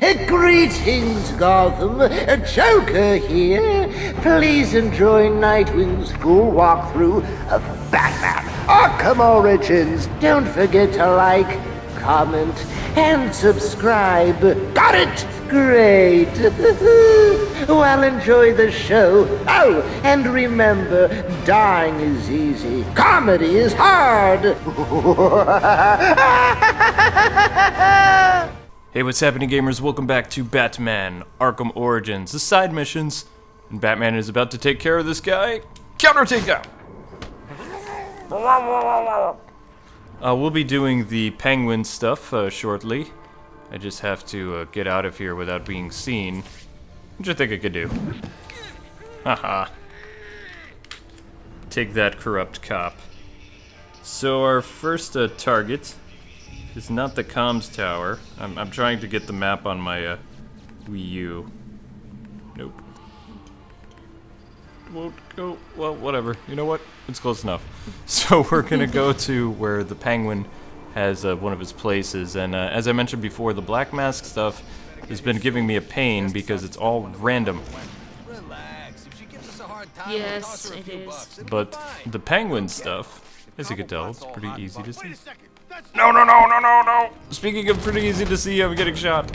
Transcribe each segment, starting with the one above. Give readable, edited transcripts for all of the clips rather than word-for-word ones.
Greetings, Gotham. Joker here. Please enjoy Nightwing's full walkthrough of Batman Arkham Origins. Don't forget to like, comment, and subscribe. Got it? Great. Well, enjoy the show. Oh, and remember, dying is easy. Comedy is hard. Hey, what's happening, gamers? Welcome back to Batman Arkham Origins, the side missions. And Batman is about to take care of this guy. Counter takedown! We'll be doing the penguin stuff shortly. I just have to get out of here without being seen. What do you think I could do? Haha. Take that, corrupt cop. So our first target is not the comms tower. I'm trying to get the map on my Wii U. Nope. Won't go. Well, whatever. You know what? It's close enough. So we're gonna go to where the Penguin has one of his places, and as I mentioned before, the Black Mask stuff has been giving me a pain because it's all random. Yes, it is. But the Penguin stuff, as you can tell, it's pretty easy to see. No! Speaking of pretty easy to see, I'm getting shot.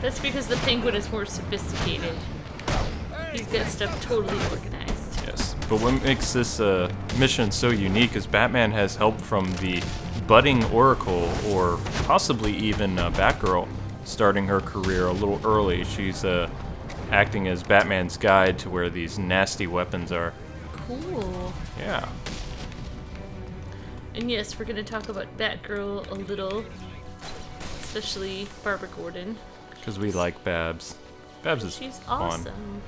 That's because the Penguin is more sophisticated. He's got stuff totally organized. Yes, but what makes this mission so unique is Batman has help from the budding Oracle, or possibly even Batgirl, starting her career a little early. She's acting as Batman's guide to where these nasty weapons are. Cool. Yeah. And yes, we're going to talk about Batgirl a little, especially Barbara Gordon. Because we like Babs. Babs is She's fun. awesome.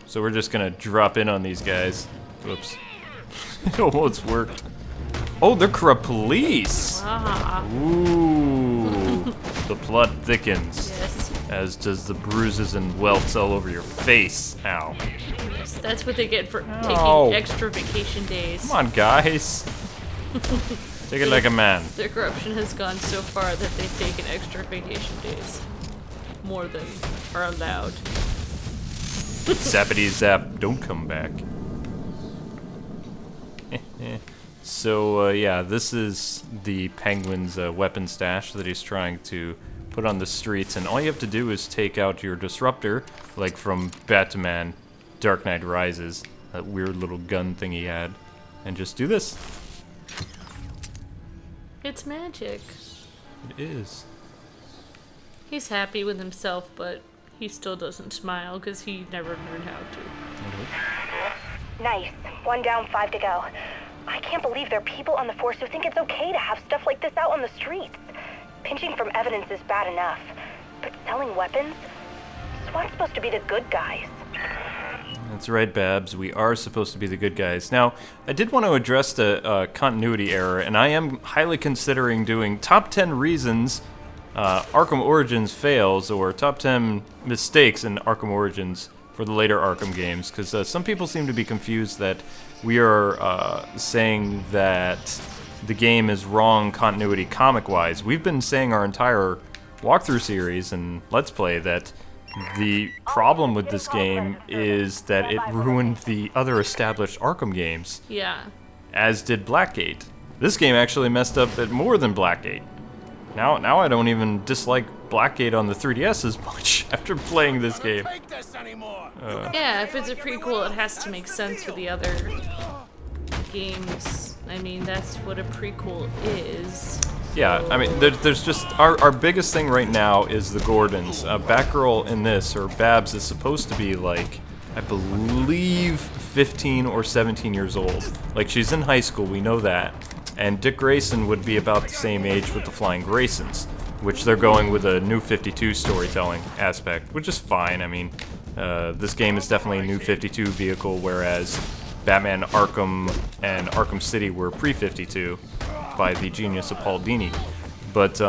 So we're just going to drop in on these guys. Whoops. It almost worked. Oh, they're corrupt police! Ah. Ooh. The plot thickens. Yes. As does the bruises and welts all over your face. Ow. Yes, that's what they get for Ow. taking extra vacation days. Come on, guys. Take it like a man. Their corruption has gone so far that they've taken extra vacation days. More than are allowed. Zappity zap, don't come back. So, yeah, this is the Penguin's weapon stash that he's trying to put on the streets, and all you have to do is take out your disruptor, like from Batman Dark Knight Rises, that weird little gun thing he had, and just do this. It's magic. It is. He's happy with himself, but he still doesn't smile because he never learned how to. Nice. 1 down, 5 to go. I can't believe there are people on the force who think it's okay to have stuff like this out on the streets. Pinching from evidence is bad enough, but selling weapons? SWAT's supposed to be the good guys. That's right, Babs. We are supposed to be the good guys. Now, I did want to address the continuity error, and I am highly considering doing top 10 reasons Arkham Origins fails, or top 10 mistakes in Arkham Origins for the later Arkham games, because some people seem to be confused that we are saying that the game is wrong continuity comic-wise. We've been saying our entire walkthrough series and Let's Play that the problem with this game is that it ruined the other established Arkham games, Yeah. as did Blackgate. This game actually messed up at more than Blackgate. Now I don't even dislike Blackgate on the 3DS as much after playing this game. Yeah, if it's a prequel, it has to make sense with the other games. I mean, that's what a prequel is. Yeah, I mean, there's just... Our biggest thing right now is the Gordons. Batgirl in this, or Babs, is supposed to be, like, I believe 15 or 17 years old. Like, she's in high school, we know that. And Dick Grayson would be about the same age with the Flying Graysons, which they're going with a New 52 storytelling aspect, which is fine. I mean, this game is definitely a New 52 vehicle, whereas Batman Arkham and Arkham City were pre-52 by the genius of Paul Dini. But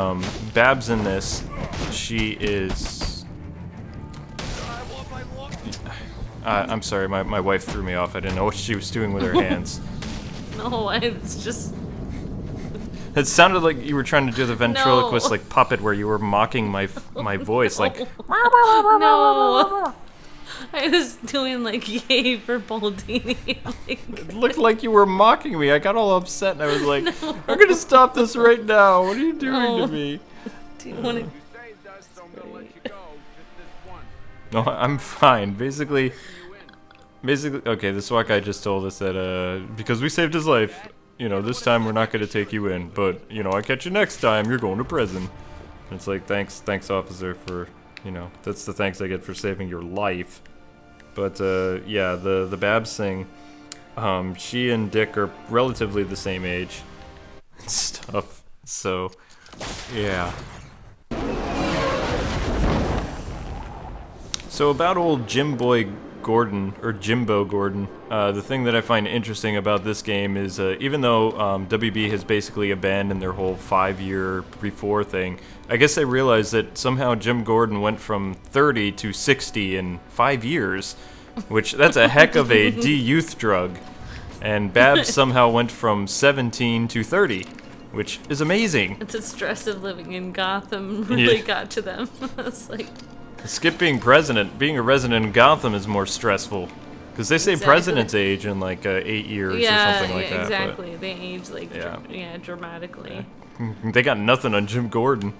Babs in this, she is... I'm sorry, my wife threw me off. I didn't know what she was doing with her hands. No, it's just... It sounded like you were trying to do the ventriloquist No. like puppet where you were mocking my voice, like. No. I was doing like yay for Baldini. It looked like you were mocking me. I got all upset and I was like, I'm gonna stop this right now. What are you doing to me? Do you want to? No, I'm fine. Basically, okay, the SWAT guy just told us that, because we saved his life, you know, this time we're not gonna take you in, but, you know, I catch you next time, you're going to prison. And it's like, thanks, officer, for, you know, that's the thanks I get for saving your life. But, yeah, the Babs thing, she and Dick are relatively the same age and stuff, so, yeah. So about old Jimbo Gordon, the thing that I find interesting about this game is even though WB has basically abandoned their whole 5-year before thing, I guess they realized that somehow Jim Gordon went from 30 to 60 in 5 years, which that's a heck of a de-youth drug. And Babs somehow went from 17 to 30, which is amazing. It's the stress of living in Gotham really got to them. It's like... Skip being president. Being a resident in Gotham is more stressful. Because they say presidents age in like 8 years or something like that. Exactly. They age like dramatically. Yeah. They got nothing on Jim Gordon.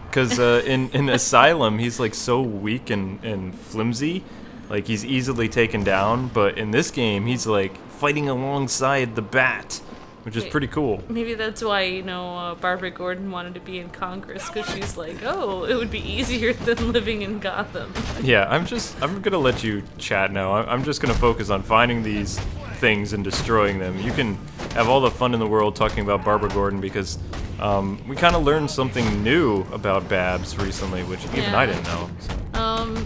Because in Asylum, he's like so weak and flimsy. Like he's easily taken down. But in this game, he's like fighting alongside the Bat. Which is pretty cool. Maybe that's why, you know, Barbara Gordon wanted to be in Congress, because she's like, oh, it would be easier than living in Gotham. Yeah, I'm gonna let you chat now. I'm just gonna focus on finding these things and destroying them. You can have all the fun in the world talking about Barbara Gordon, because we kind of learned something new about Babs recently, which even I didn't know. So.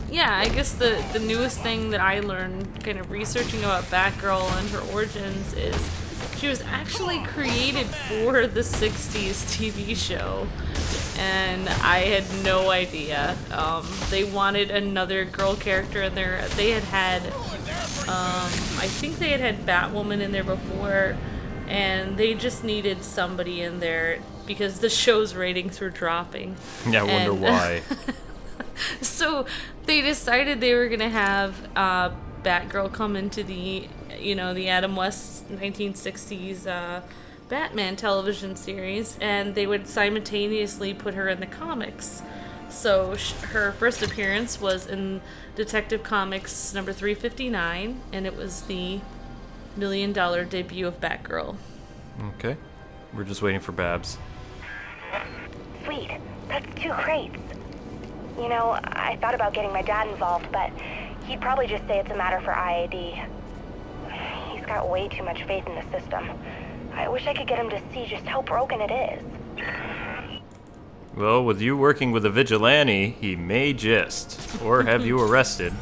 Yeah, I guess the newest thing that I learned kind of researching about Batgirl and her origins is she was actually created for the 60s TV show, and I had no idea. They wanted another girl character in there. They had I think they had Batwoman in there before, and they just needed somebody in there because the show's ratings were dropping. Yeah, I wonder why. So they decided they were gonna have Batgirl come into the, you know, the Adam West 1960s Batman television series, and they would simultaneously put her in the comics. So her first appearance was in Detective Comics number 359, and it was the $1 million debut of Batgirl. Okay. We're just waiting for Babs. Sweet. That's 2 crates. You know, I thought about getting my dad involved, but he'd probably just say it's a matter for IAD. He's got way too much faith in the system. I wish I could get him to see just how broken it is. Well, with you working with a vigilante, he may just, or have you arrested.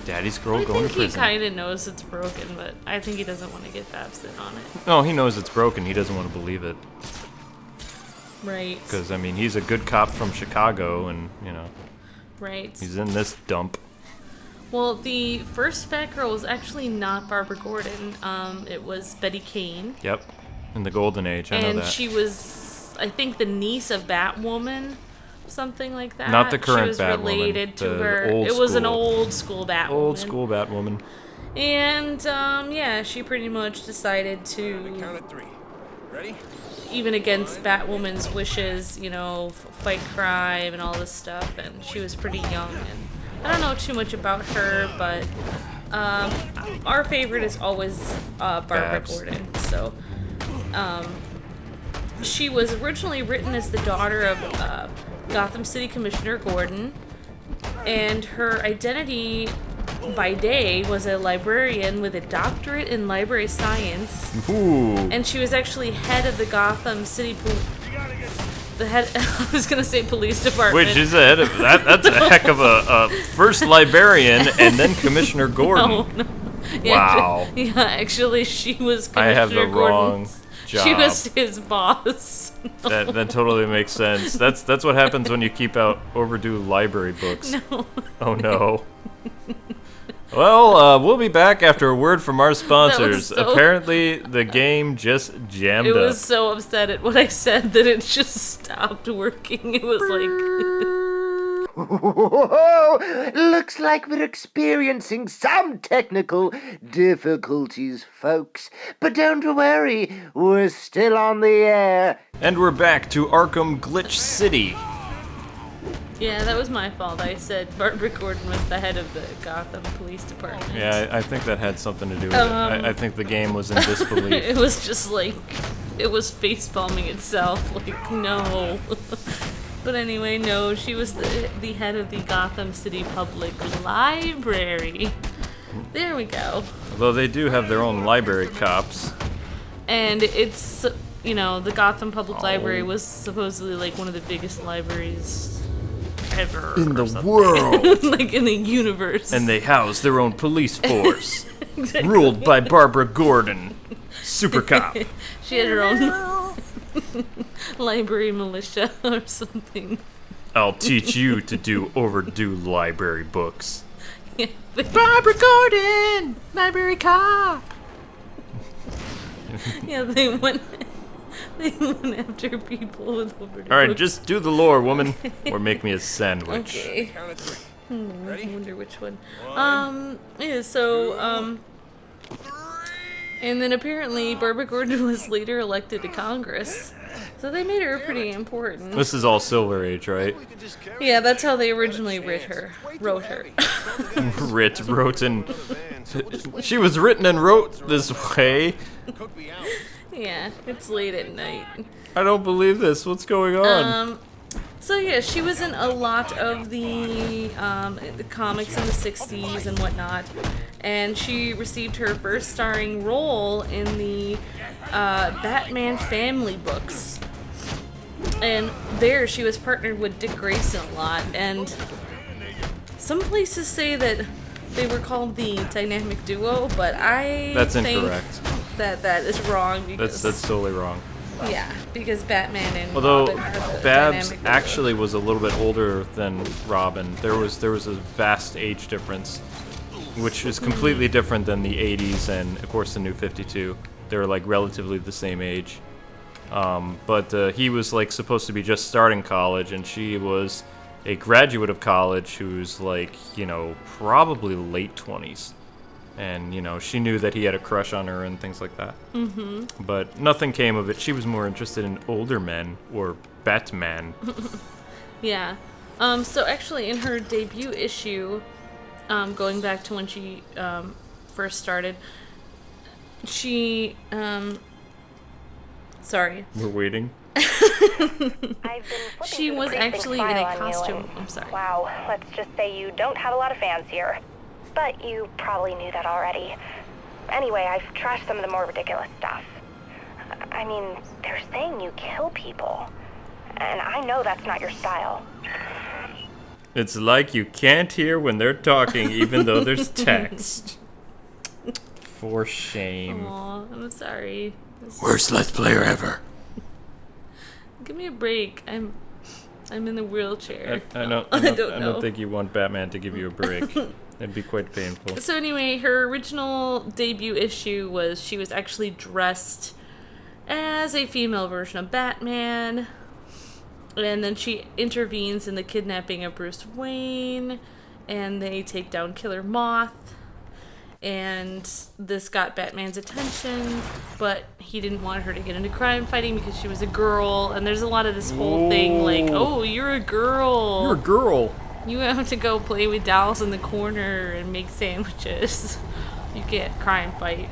Daddy's girl going to prison. I think he kind of knows it's broken, but I think he doesn't want to get Babs in on it. No, he knows it's broken. He doesn't want to believe it. Right. Because, I mean, he's a good cop from Chicago, and, you know. Right. He's in this dump. Well, the first Batgirl was actually not Barbara Gordon. It was Betty Kane. Yep. In the Golden Age, I know that. And she was, I think, the niece of Batwoman, something like that. Not the current She was Batwoman. related to the her. Old It was school. an old school Batwoman. Old school Batwoman. And, yeah, she pretty much decided to... Count of 3. Ready? Even against Batwoman's wishes, you know, fight crime and all this stuff, and she was pretty young, and I don't know too much about her, but our favorite is always Barbara Babs. Gordon. So she was originally written as the daughter of Gotham City Commissioner Gordon, and her identity by day was a librarian with a doctorate in library science. Ooh. And she was actually head of the Gotham City the head I was gonna say police department. Which is a head of that. That's a heck of a first librarian and then Commissioner Gordon. No. Wow. Yeah, actually, she was Commissioner I have the wrong Gordon's. job. She was his boss. That totally makes sense. That's what happens when you keep out overdue library books. No. Oh no. Well, we'll be back after a word from our sponsors. so- Apparently, the game just jammed It up. was so upset at what I said that it just stopped working. It was like... Whoa, looks like we're experiencing some technical difficulties, folks. But don't worry, we're still on the air. And we're back to Arkham Glitch City. Yeah, that was my fault. I said Barbara Gordon was the head of the Gotham Police Department. Yeah, I think that had something to do with it. I think the game was in disbelief. It was just like, it was facepalming itself. Like, no. But anyway, no, she was the head of the Gotham City Public Library. There we go. Although they do have their own library cops. And it's, you know, the Gotham Public Library was supposedly like one of the biggest libraries ever. In the or something. world. Like in the universe. And they house their own police force. Ruled by Barbara Gordon. Super cop. She had her own library militia or something. I'll teach you to do overdue library books. Yeah, Barbara Gordon! Library cop! yeah, they went after people with overdue. Alright, books. just do the lore, woman. Or make me a sandwich. Okay. I wonder which one. Yeah, so, and then apparently Barbara Gordon was later elected to Congress. So they made her pretty important. This is all Silver Age, right? Yeah, that's how they originally wrote her. Wrote and... She was written and wrote this way. Yeah, it's late at night. I don't believe this. What's going on? So yeah, she was in a lot of the comics in the 60s and whatnot, and she received her first starring role in the Batman family books. And there she was partnered with Dick Grayson a lot, and some places say that they were called the dynamic duo, but That's think incorrect. that is wrong because That's totally wrong. yeah, because Batman and Although Robin are the Babs dynamic duo. actually was a little bit older than Robin. There was a vast age difference, which is completely different than the 80s and of course the New 52. They were like relatively the same age. But he was like supposed to be just starting college, and she was a graduate of college who's like, you know, probably late 20s. And, you know, she knew that he had a crush on her and things like that. Mm-hmm. But nothing came of it. She was more interested in older men, or Batman. Yeah. So actually in her debut issue, going back to when she first started, she sorry. We're waiting. She was actually in a costume. I'm sorry. Wow, let's just say you don't have a lot of fans here. But you probably knew that already. Anyway, I've trashed some of the more ridiculous stuff. I mean, they're saying you kill people. And I know that's not your style. It's like you can't hear when they're talking, even though there's text. For shame. Aw, I'm sorry. Worst Let's Player ever. Give me a break. I'm in the wheelchair. I don't know. don't think you want Batman to give you a break. It'd be quite painful. So anyway, her original debut issue was she was actually dressed as a female version of Batman. And then she intervenes in the kidnapping of Bruce Wayne. And they take down Killer Moth. And this got Batman's attention, but he didn't want her to get into crime fighting because she was a girl. And there's a lot of this whole thing like, oh, you're a girl. You're a girl. You have to go play with dolls in the corner and make sandwiches. You can't crime fight.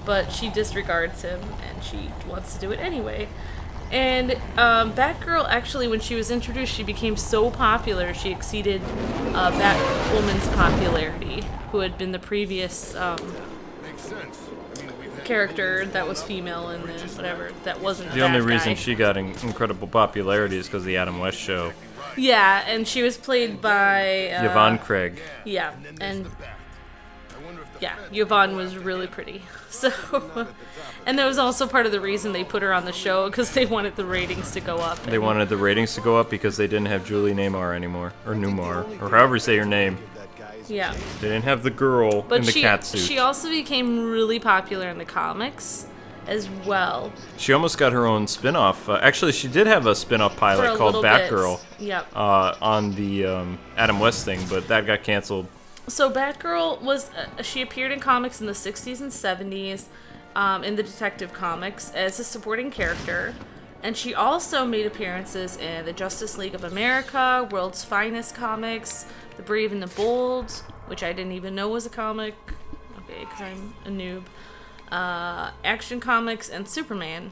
But she disregards him, and she wants to do it anyway. And Batgirl, actually, when she was introduced, she became so popular, she exceeded Batwoman's popularity, who had been the previous character that was female and then whatever, that wasn't The only reason she got incredible popularity is because of the Adam West show. Yeah, and she was played by... Yvonne Craig. Yeah, and... Yeah, Yvonne was really pretty. So... And that was also part of the reason they put her on the show, because they wanted the ratings to go up. They wanted the ratings to go up because they didn't have Julie Newmar anymore. Or Newmar. Or however you say your name. Yeah. They didn't have the girl in the cat suit. She also became really popular in the comics as well. She almost got her own spin-off. Actually, she did have a spin-off pilot called Batgirl. Yep. On the Adam West thing, but that got canceled. So Batgirl was she appeared in comics in the 60s and 70s in the Detective Comics as a supporting character. And she also made appearances in the Justice League of America, World's Finest Comics, The Brave and the Bold, which I didn't even know was a comic. Okay, because I'm a noob. Action Comics, and Superman.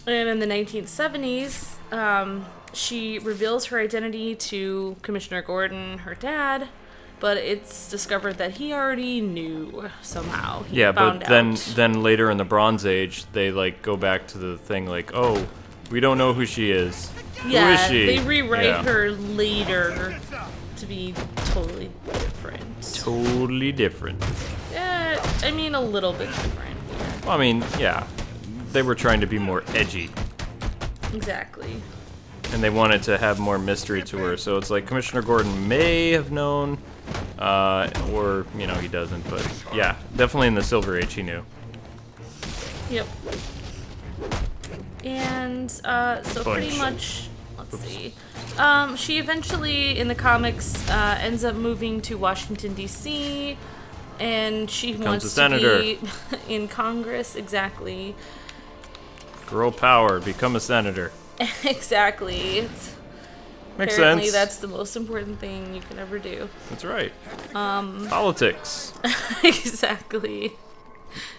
And in the 1970s, she reveals her identity to Commissioner Gordon, her dad, but it's discovered that he already knew somehow. He found out. then later in the Bronze Age, they like go back to the thing like, oh, we don't know who she is. Yeah, who is she? They rewrite her later to be totally different. Totally different. I mean, a little bit different. Well, I mean, yeah, they were trying to be more edgy. Exactly. And they wanted to have more mystery to her, so it's like Commissioner Gordon may have known, or, you know, he doesn't, but yeah, definitely in the Silver Age he knew. Yep. And, so pretty much, let's see. She eventually, in the comics, ends up moving to Washington, D.C., and she wants to be in Congress, exactly. Girl power, become a senator. Exactly. Makes apparently sense. That's the most important thing you can ever do. That's right. Politics. Exactly.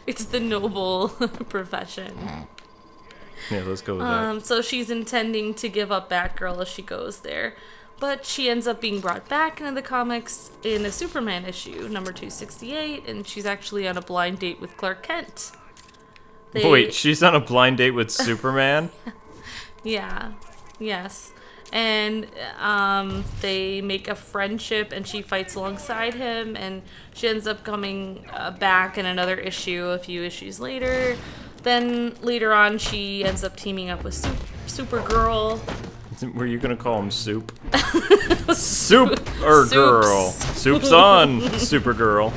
It's the noble profession. Yeah, let's go with that. So she's intending to give up Batgirl as she goes there. But she ends up being brought back into the comics in a Superman issue, number 268, and she's actually on a blind date with Clark Kent. Wait, she's on a blind date with Superman? Yeah. Yes. And they make a friendship, and she fights alongside him, and she ends up coming back in another issue a few issues later. Then later on, she ends up teaming up with Supergirl. Were you gonna call him Soup? Soup or girl? Soup's on, Supergirl.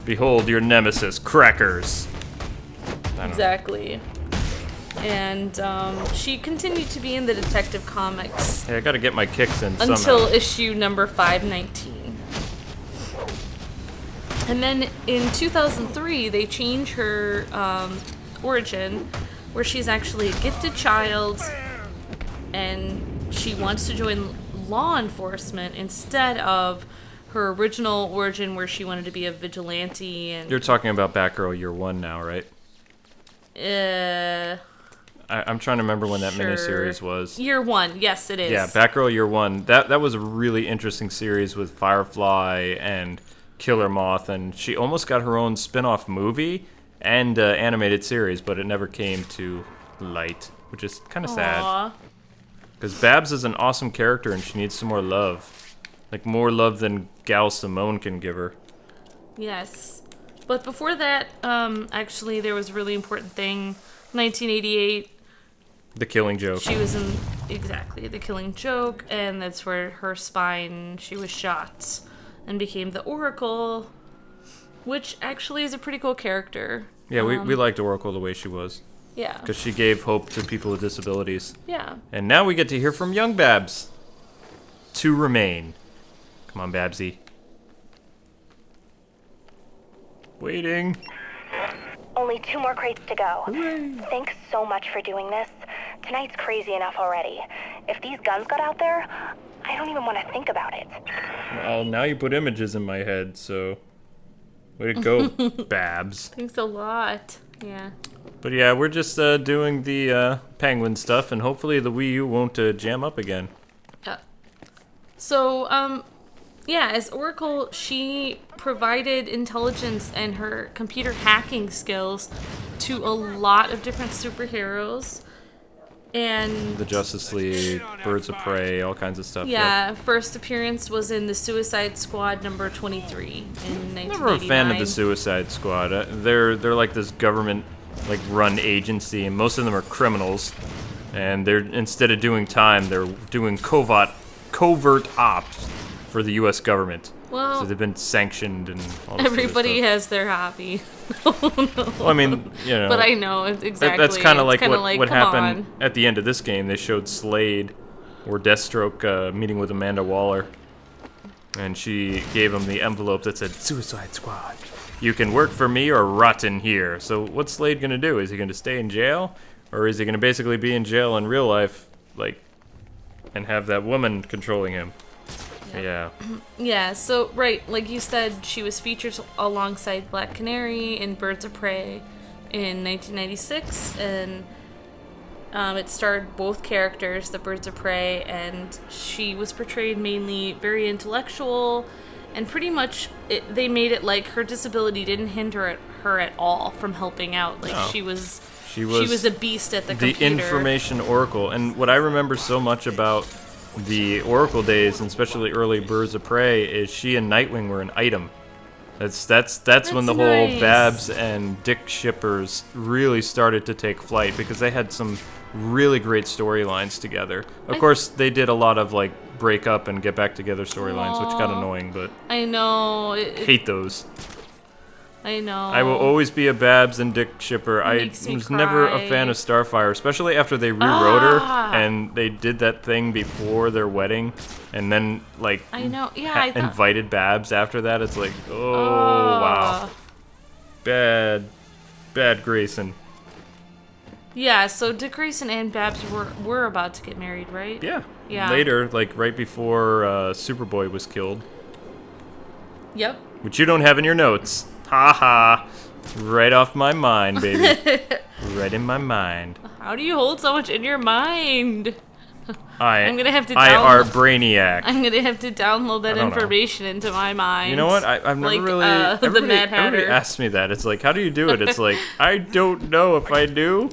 Behold your nemesis, Crackers. Exactly. And she continued to be in the Detective Comics. Hey, I gotta get my kicks in somehow. Until issue number 519. And then in 2003, they change her origin, where she's actually a gifted child, and she wants to join law enforcement instead of her original origin, where she wanted to be a vigilante. And you're talking about Batgirl Year One now, right? I'm trying to remember when that miniseries was. Year One, yes, it is. Yeah, Batgirl Year One. That was a really interesting series with Firefly and Killer Moth, and she almost got her own spin-off movie and animated series, but it never came to light, which is kind of sad. Because Babs is an awesome character, and she needs some more love. Like, more love than Gal Simone can give her. Yes. But before that, actually, there was a really important thing. 1988. The Killing Joke. She was in, exactly, The Killing Joke, and that's where her spine, she was shot and became the Oracle, which actually is a pretty cool character. Yeah, we liked Oracle the way she was. Yeah. Because she gave hope to people with disabilities. Yeah. And now we get to hear from young Babs. To remain. Come on, Babsy. Waiting. Only 2 more crates to go. Hooray. Thanks so much for doing this. Tonight's crazy enough already. If these guns got out there, I don't even want to think about it. Well, now you put images in my head, so... Way to go, Babs. Thanks a lot. Yeah. But yeah, we're just doing the Penguin stuff, and hopefully the Wii U won't jam up again. So, yeah, as Oracle, she provided intelligence and her computer hacking skills to a lot of different superheroes. And the Justice League, Birds of Prey, all kinds of stuff. Yeah, yep. First appearance was in the Suicide Squad number 23 in 1989. I'm never a fan of the Suicide Squad. They're like this government like run agency, and most of them are criminals. And they're instead of doing time, they're doing covert covert ops for the U.S. government. Well, so they've been sanctioned and all this everybody sort of has their hobby. stuff. Well, I mean, you know. But I know exactly. That's kind of like kinda what come happened on. at the end of this game. They showed Slade or Deathstroke meeting with Amanda Waller. And she gave him the envelope that said, Suicide Squad. You can work for me or rot in here. So what's Slade going to do? Is he going to stay in jail? Or is he going to basically be in jail in real life, like, and have that woman controlling him? Yeah. Yeah, so, right, like you said, she was featured alongside Black Canary in Birds of Prey in 1996, and it starred both characters, the Birds of Prey, and she was portrayed mainly very intellectual, and pretty much they made it like her disability didn't hinder her at all from helping out. Like, she was a beast at the computer. The information oracle. And what I remember so much about the Oracle days, and especially early Birds of Prey, is she and Nightwing were an item. That's when the whole nice. Babs and Dick shippers really started to take flight, because they had some really great storylines together. Of course, they did a lot of like break up and get back together storylines, which got annoying, but I know. hate those. I know. I will always be a Babs and Dick shipper. I Makes me was never a cry. fan of Starfire, especially after they rewrote her and they did that thing before their wedding, and then like I know. Yeah, I thought. invited Babs after that. It's like, oh wow, bad Grayson. Yeah, so Dick Grayson and Babs were about to get married, right? Yeah. Yeah. Later, like right before Superboy was killed, Yep. which you don't have in your notes. Ha ha. Right off my mind, baby. Right in my mind. How do you hold so much in your mind? I'm gonna have to I download- are Brainiac. I'm gonna have to download that I don't know. information into my mind. You know what? I've never like, really. the Everybody, Mad Hatter. everybody asks me that. It's like, how do you do it? It's like, I don't know. If I knew,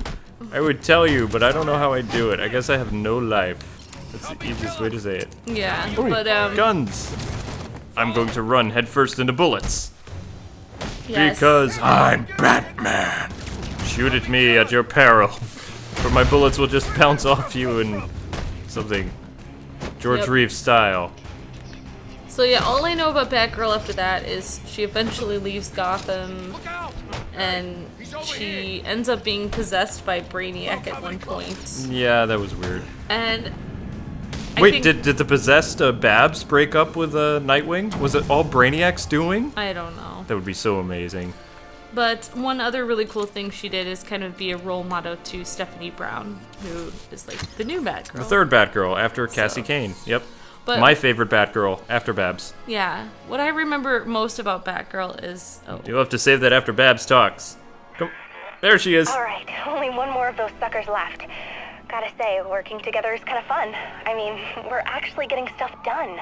I would tell you, but I don't know how I do it. I guess I have no life. That's the easiest way to say it. Yeah, but Guns. I'm going to run headfirst into bullets. yes. Because I'm Batman. Shoot at me at your peril. For my bullets will just bounce off you and something George Yep. Reeves style. So yeah, all I know about Batgirl after that is she eventually leaves Gotham, and she ends up being possessed by Brainiac at one point. Yeah, that was weird. And I Wait, think, did the possessed Babs break up with Nightwing? Was it all Brainiac's doing? I don't know. That would be so amazing. But one other really cool thing she did is kind of be a role model to Stephanie Brown, who is like the new Batgirl. The third Batgirl after Cassie Kane. Yep. But My favorite Batgirl after Babs. yeah, what I remember most about Batgirl is You'll have to save that after Babs talks. Come. There she is. All right, only one more of those suckers left. Gotta say, working together is kind of fun. I mean, we're actually getting stuff done.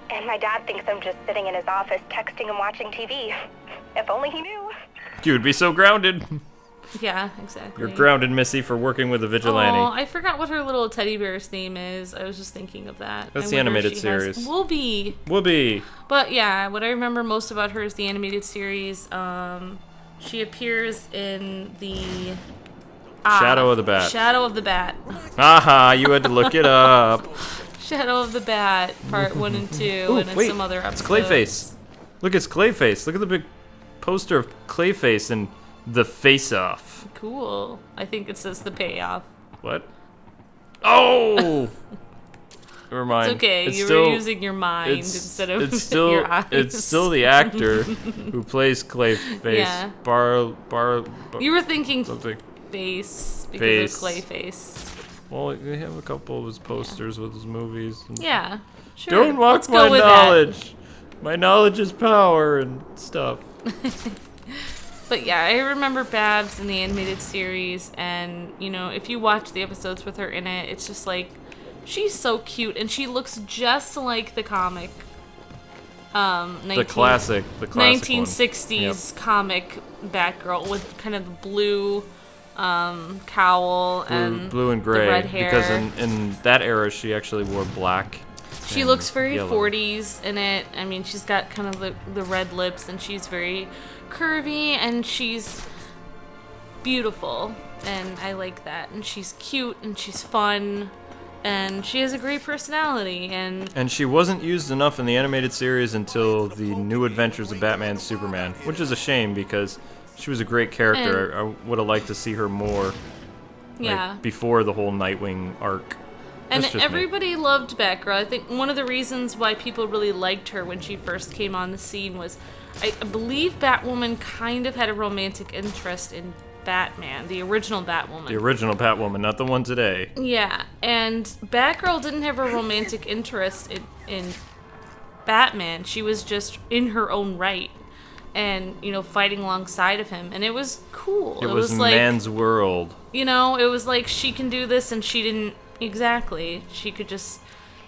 And my dad thinks I'm just sitting in his office texting and watching TV. If only he knew. You would be so grounded. yeah, exactly. You're grounded, Missy, for working with a vigilante. Oh, I forgot what her little teddy bear's name is. I was just thinking of that. That's I the wonder if animated she has- series. Whoopi. Whoopee. But yeah, what I remember most about her is the animated series. She appears in the Shadow of the Bat. Shadow of the Bat. Haha, you had to look it up. Shadow of the Bat, part 1 and 2, Ooh, and then wait, some other it's episodes. Clayface. Look, it's Clayface. Look at the big poster of Clayface and the Face Off. Cool. I think it says the payoff. What? Oh! Never mind. It's okay. It's You still- were using your mind instead of it's still, your eyes. It's still the actor who plays Clayface. Yeah. Bar You were thinking something. face because Face. of Clayface. Well, we have a couple of his posters with his movies. And Yeah. Sure. Don't mock Let's my go with knowledge. My knowledge is power and stuff. That. But yeah, I remember Babs in the animated series, and you know, if you watch the episodes with her in it, it's just like she's so cute, and she looks just like the comic. The classic 1960s one. comic Batgirl with kind of the blue cowl and Blue and gray. the red hair. Because in that era, she actually wore black. She and looks very yellow. 40s in it. I mean, she's got kind of the red lips, and she's very curvy, and she's beautiful, and I like that. And she's cute, and she's fun, And she has a great personality, And she wasn't used enough in the animated series until the New Adventures of Batman and Superman, which is a shame because she was a great character. I would have liked to see her more before the whole Nightwing arc. And everybody loved Batgirl. I think one of the reasons why people really liked her when she first came on the scene was, I believe Batwoman kind of had a romantic interest in Batman, the original Batwoman. The original Batwoman, not the one today. Yeah, and Batgirl didn't have a romantic interest in Batman. She was just in her own right and, fighting alongside of him. And it was cool. It was like, man's world. It was like she can do this and she didn't. Exactly. She could just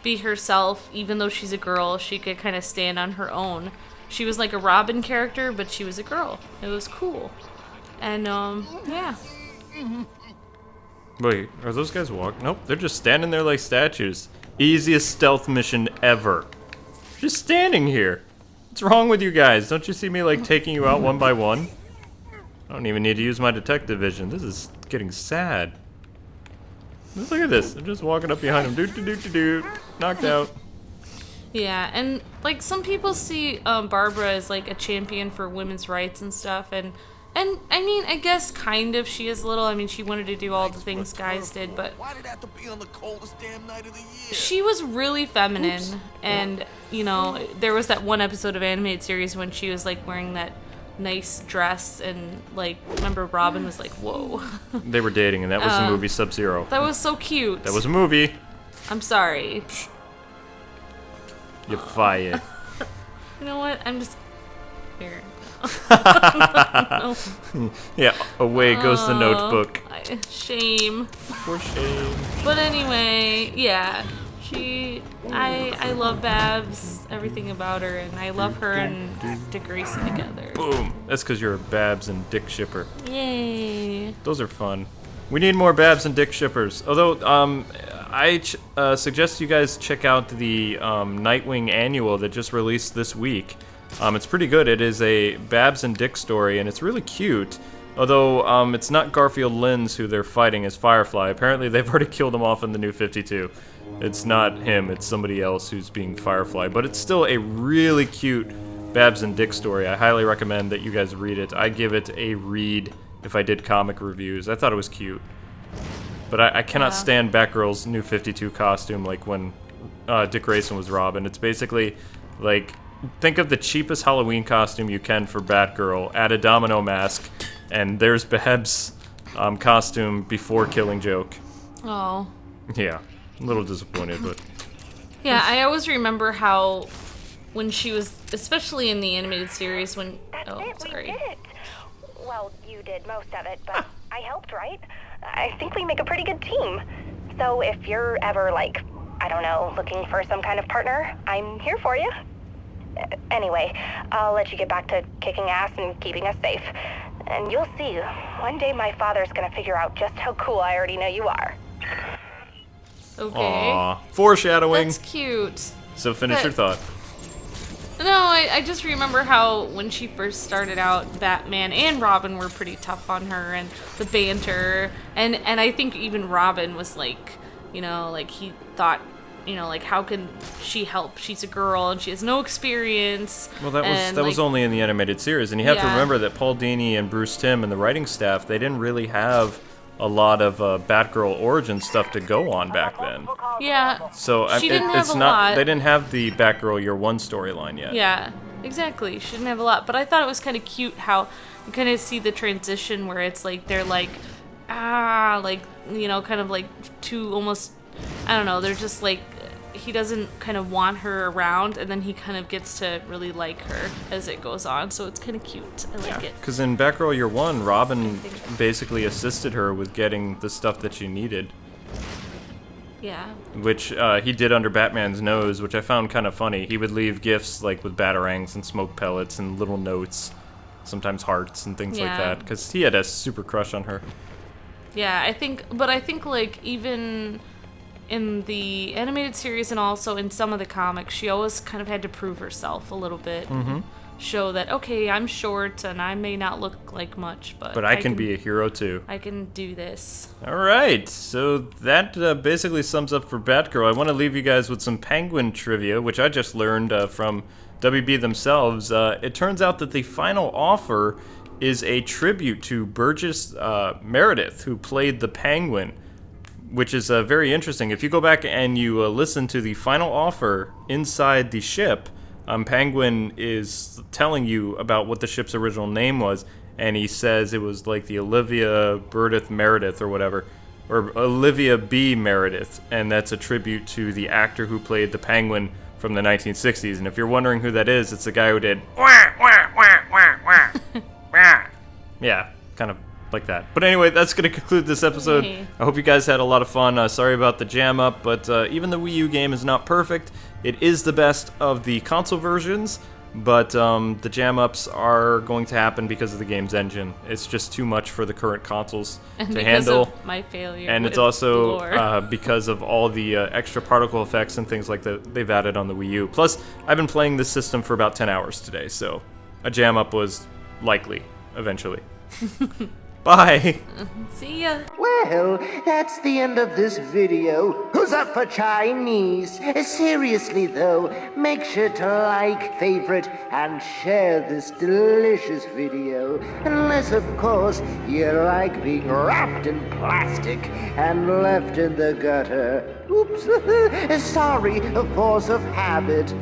be herself, even though she's a girl. She could kind of stand on her own. She was like a Robin character, but she was a girl. It was cool. And, yeah. Wait, are those guys walking? Nope, they're just standing there like statues. Easiest stealth mission ever. Just standing here. What's wrong with you guys? Don't you see me, like, taking you out one by one? I don't even need to use my detective vision. This is getting sad. Just look at this. They're just walking up behind him. Doot. Knocked out. Yeah, and, like, some people see Barbara as, like, a champion for women's rights and stuff, and I mean, I guess kind of she is little. I mean, she wanted to do all the things guys did, but why did it have to be on the coldest damn night of the year? She was really feminine. Oops. And, there was that one episode of animated series when she was, like, wearing that nice dress, and, like, remember Robin was like, whoa. They were dating, and that was the movie Sub-Zero. That was so cute. That was a movie. I'm sorry. You're fired. You know what? I'm just... Here. No. Yeah, away goes the notebook. Shame. For shame. But anyway, yeah. I love Babs, everything about her, and I love her and Dick Grayson together. Boom. That's because you're a Babs and Dick shipper. Yay. Those are fun. We need more Babs and Dick shippers. Although, I suggest you guys check out the Nightwing annual that just released this week. It's pretty good. It is a Babs and Dick story, and it's really cute. Although, it's not Garfield Lynns who they're fighting as Firefly. Apparently, they've already killed him off in the New 52. It's not him, it's somebody else who's being Firefly. But it's still a really cute Babs and Dick story. I highly recommend that you guys read it. I give it a read if I did comic reviews. I thought it was cute. But I cannot stand Batgirl's New 52 costume like when Dick Grayson was Robin. It's basically like... Think of the cheapest Halloween costume you can for Batgirl, add a domino mask, and there's Babs' costume before Killing Joke. Oh. Yeah, a little disappointed, but... Yeah, I always remember how when she was, especially in the animated series, when... We did it. Well, you did most of it, but I helped, right? I think we make a pretty good team. So if you're ever, like, I don't know, looking for some kind of partner, I'm here for you. Anyway, I'll let you get back to kicking ass and keeping us safe. And you'll see, one day my father's gonna figure out just how cool I already know you are. Okay. Aww. Foreshadowing. That's cute. So finish your thought. No, I just remember how when she first started out, Batman and Robin were pretty tough on her, and the banter, and I think even Robin was like, like he thought, like how can she help? She's a girl and she has no experience. Well, that was only in the animated series, and you have to remember that Paul Dini and Bruce Timm and the writing staff, they didn't really have a lot of Batgirl origin stuff to go on back then. Yeah. So she didn't have a lot. They didn't have the Batgirl Year One storyline yet. Yeah, exactly. She didn't have a lot, but I thought it was kind of cute how you kind of see the transition where it's like they're like, kind of like two almost. I don't know. They're just like. He doesn't kind of want her around, and then he kind of gets to really like her as it goes on, so it's kind of cute. I like it. Because in Batgirl Year One, Robin basically assisted her with getting the stuff that she needed. Yeah. Which he did under Batman's nose, which I found kind of funny. He would leave gifts like with batarangs and smoke pellets and little notes, sometimes hearts and things like that, because he had a super crush on her. Yeah, I think like even in the animated series and also in some of the comics, she always kind of had to prove herself a little bit. Mm-hmm. show that, okay, I'm short and I may not look like much, but I can be a hero too. I can do this. All right, so that basically sums up for Batgirl. I want to leave you guys with some Penguin trivia, which I just learned from WB themselves. It turns out that the final offer is a tribute to Burgess Meredith, who played the Penguin, which is very interesting. If you go back and you listen to the final offer inside the ship, Penguin is telling you about what the ship's original name was, and he says it was like the Olivia Burdith Meredith or whatever, or Olivia B. Meredith, and that's a tribute to the actor who played the Penguin from the 1960s. And if you're wondering who that is, it's the guy who did wah, wah, wah, wah, wah, wah. Yeah, kind of like that. But anyway, that's going to conclude this episode. Hey. I hope you guys had a lot of fun. Sorry about the jam up, but even the Wii U game is not perfect. It is the best of the console versions, but the jam ups are going to happen because of the game's engine. It's just too much for the current consoles And to handle. of my failure. And it's with also lore. because of all the extra particle effects and things like that they've added on the Wii U. Plus, I've been playing this system for about 10 hours today, so a jam up was likely eventually. Bye! See ya. Well, that's the end of this video. Who's up for Chinese? Seriously though, make sure to like, favorite, and share this delicious video. Unless, of course, you like being wrapped in plastic and left in the gutter. Oops. Sorry, a force of habit.